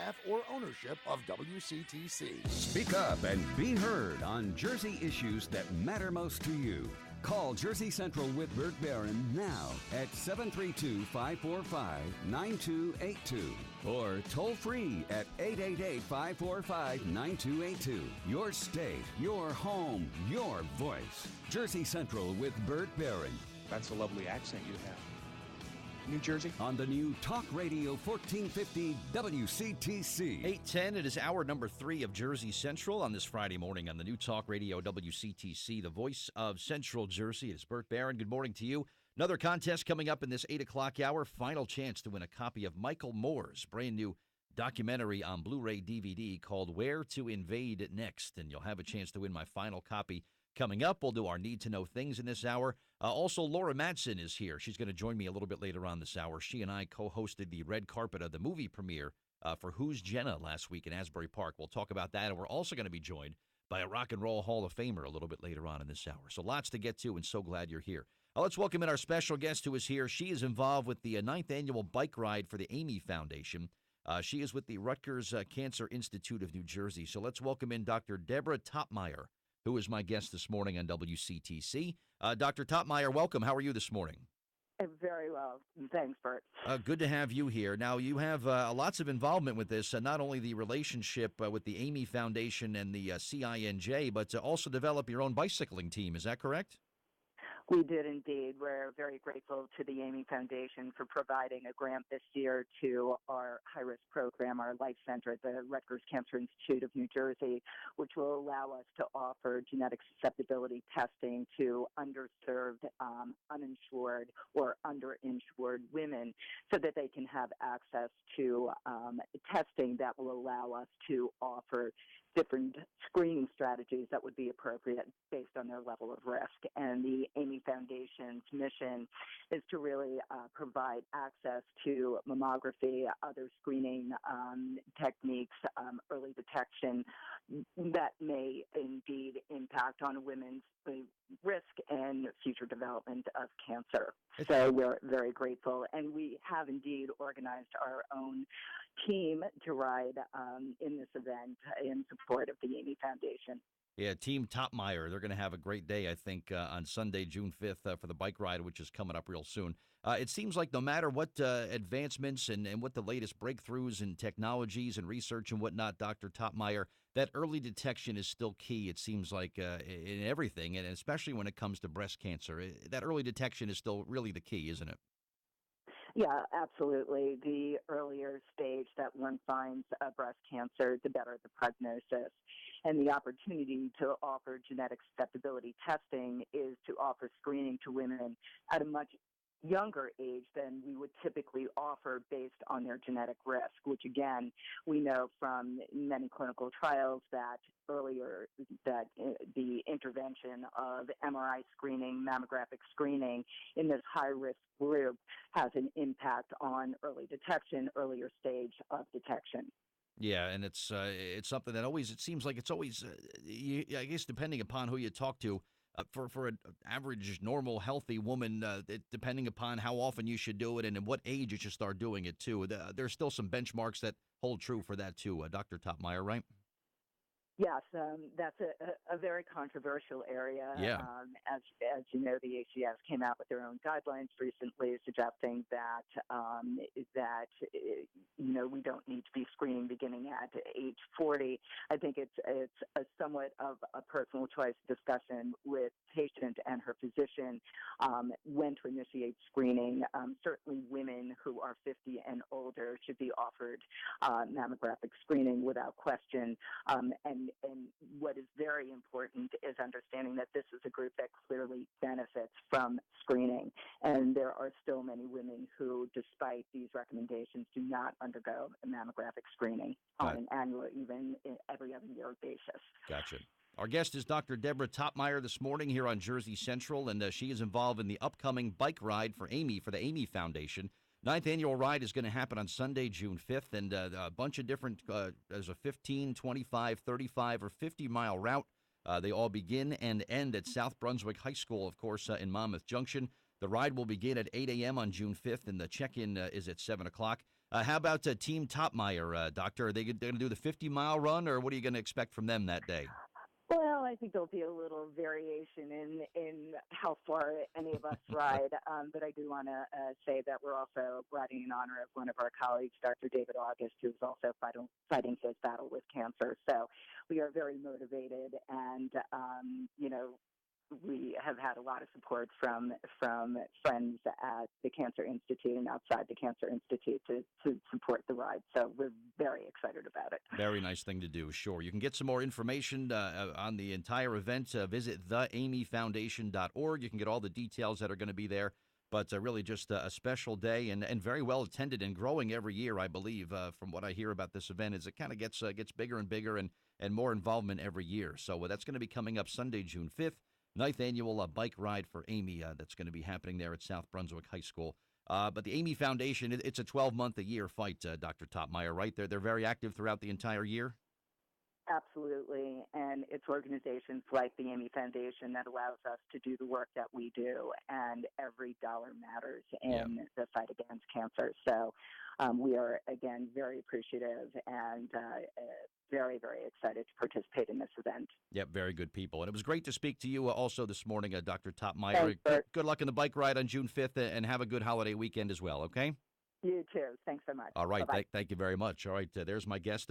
staff, or ownership of WCTC. Speak up and be heard on Jersey issues that matter most to you. Call Jersey Central with Bert Barron now at 732-545-9282 or toll free at 888-545-9282. Your state, your home, your voice. Jersey Central with Bert Barron. That's a lovely accent you have. New Jersey? On the new Talk Radio 1450 WCTC. 8:10, it is hour number 3 of Jersey Central on this Friday morning on the new Talk Radio WCTC, the voice of Central Jersey. It is Bert Barron. Good morning to you. Another contest coming up in this 8 o'clock hour. Final chance to win a copy of Michael Moore's brand new documentary on Blu-ray DVD called Where to Invade Next. And you'll have a chance to win my final copy coming up. We'll do our Need to Know Things in this hour. Also, Laura Madsen is here. She's going to join me a little bit later on this hour. She and I co-hosted the red carpet of the movie premiere for Who's Jenna last week in Asbury Park. We'll talk about that, and we're also going to be joined by a Rock and Roll Hall of Famer a little bit later on in this hour. So lots to get to, and so glad you're here. Let's welcome in our special guest who is here. She is involved with the 9th annual bike ride for the Amy Foundation. She is with the Rutgers Cancer Institute of New Jersey. So let's welcome in Dr. Deborah Toppmeyer, who is my guest this morning on WCTC. Dr. Toppmeyer, welcome. How are you this morning? Very well. Thanks, Bert. Good to have you here. Now, you have lots of involvement with this, not only the relationship with the Amy Foundation and the CINJ, but to also develop your own bicycling team. Is that correct? We did indeed. We're very grateful to the Amy Foundation for providing a grant this year to our high-risk program, our Life Center at the Rutgers Cancer Institute of New Jersey, which will allow us to offer genetic susceptibility testing to underserved, uninsured, or underinsured women so that they can have access to testing that will allow us to offer different screening strategies that would be appropriate based on their level of risk. And the Amy Foundation's mission is to really provide access to mammography, other screening techniques, early detection that may indeed impact on women's risk and future development of cancer. So we're very grateful. And we have indeed organized our own team to ride in this event in support of the Amy Foundation. Yeah, Team Toppmeyer, they're going to have a great day, I think, on Sunday, June 5th for the bike ride, which is coming up real soon. It seems like no matter what advancements and what the latest breakthroughs and technologies and research and whatnot, Dr. Toppmeyer, that early detection is still key, it seems like, in everything, and especially when it comes to breast cancer. That early detection is still really the key, isn't it? Yeah, absolutely. The earlier stage that one finds breast cancer, the better the prognosis. And the opportunity to offer genetic susceptibility testing is to offer screening to women at a much younger age than we would typically offer based on their genetic risk, which again, we know from many clinical trials that the intervention of MRI screening, mammographic screening in this high-risk group has an impact on early detection, earlier stage of detection. Yeah, and it's something that always, it seems like it's always, I guess depending upon who you talk to, for an average, normal, healthy woman, depending upon how often you should do it and at what age you should start doing it, too. There's still some benchmarks that hold true for that, too, Dr. Toppmeyer, right? Yes, that's a very controversial area. Yeah. As you know, the ACS came out with their own guidelines recently, suggesting that we don't need to be screening beginning at age 40. I think it's a somewhat of a personal choice discussion with patient and her physician when to initiate screening. Certainly, women who are 50 and older should be offered mammographic screening without question. And what is very important is understanding that this is a group that clearly benefits from screening. And there are still many women who, despite these recommendations, do not undergo a mammographic screening on an annual, even every other year basis. Gotcha. Our guest is Dr. Deborah Toppmeyer this morning here on Jersey Central, and she is involved in the upcoming bike ride for the Amy Foundation. 9th annual ride is going to happen on Sunday, June 5th, and a bunch of different, there's a 15, 25, 35, or 50-mile route. They all begin and end at South Brunswick High School, of course, in Monmouth Junction. The ride will begin at 8 a.m. on June 5th, and the check-in is at 7 o'clock. How about Team Toppmeyer, Doctor? Are they going to do the 50-mile run, or what are you going to expect from them that day? Well, I think there'll be a little variation in how far any of us ride, but I do want to say that we're also riding in honor of one of our colleagues, Dr. David August, who's also fighting his battle with cancer. So we are very motivated, and we have had a lot of support from friends at the Cancer Institute and outside the Cancer Institute to support the ride. So we're very excited about it. Very nice thing to do, sure. You can get some more information on the entire event. Visit theamyfoundation.org. You can get all the details that are going to be there. But really just a special day and very well attended and growing every year, I believe, from what I hear about this event, is it kind of gets bigger and bigger and more involvement every year. So that's going to be coming up Sunday, June 5th. 9th annual bike ride for Amy that's going to be happening there at South Brunswick High School. But the Amy Foundation, it's a 12-month-a-year fight, Dr. Toppmeyer, right? They're very active throughout the entire year? Absolutely, and it's organizations like the Amy Foundation that allows us to do the work that we do, and every dollar matters in the fight against cancer. So we are, again, very appreciative and very, very excited to participate in this event. Yep, very good people. And it was great to speak to you also this morning, Dr. Toppmeyer. Good luck on the bike ride on June 5th, and have a good holiday weekend as well, okay? You too. Thanks so much. All right, Bye-bye. thank you very much. All right, there's my guest,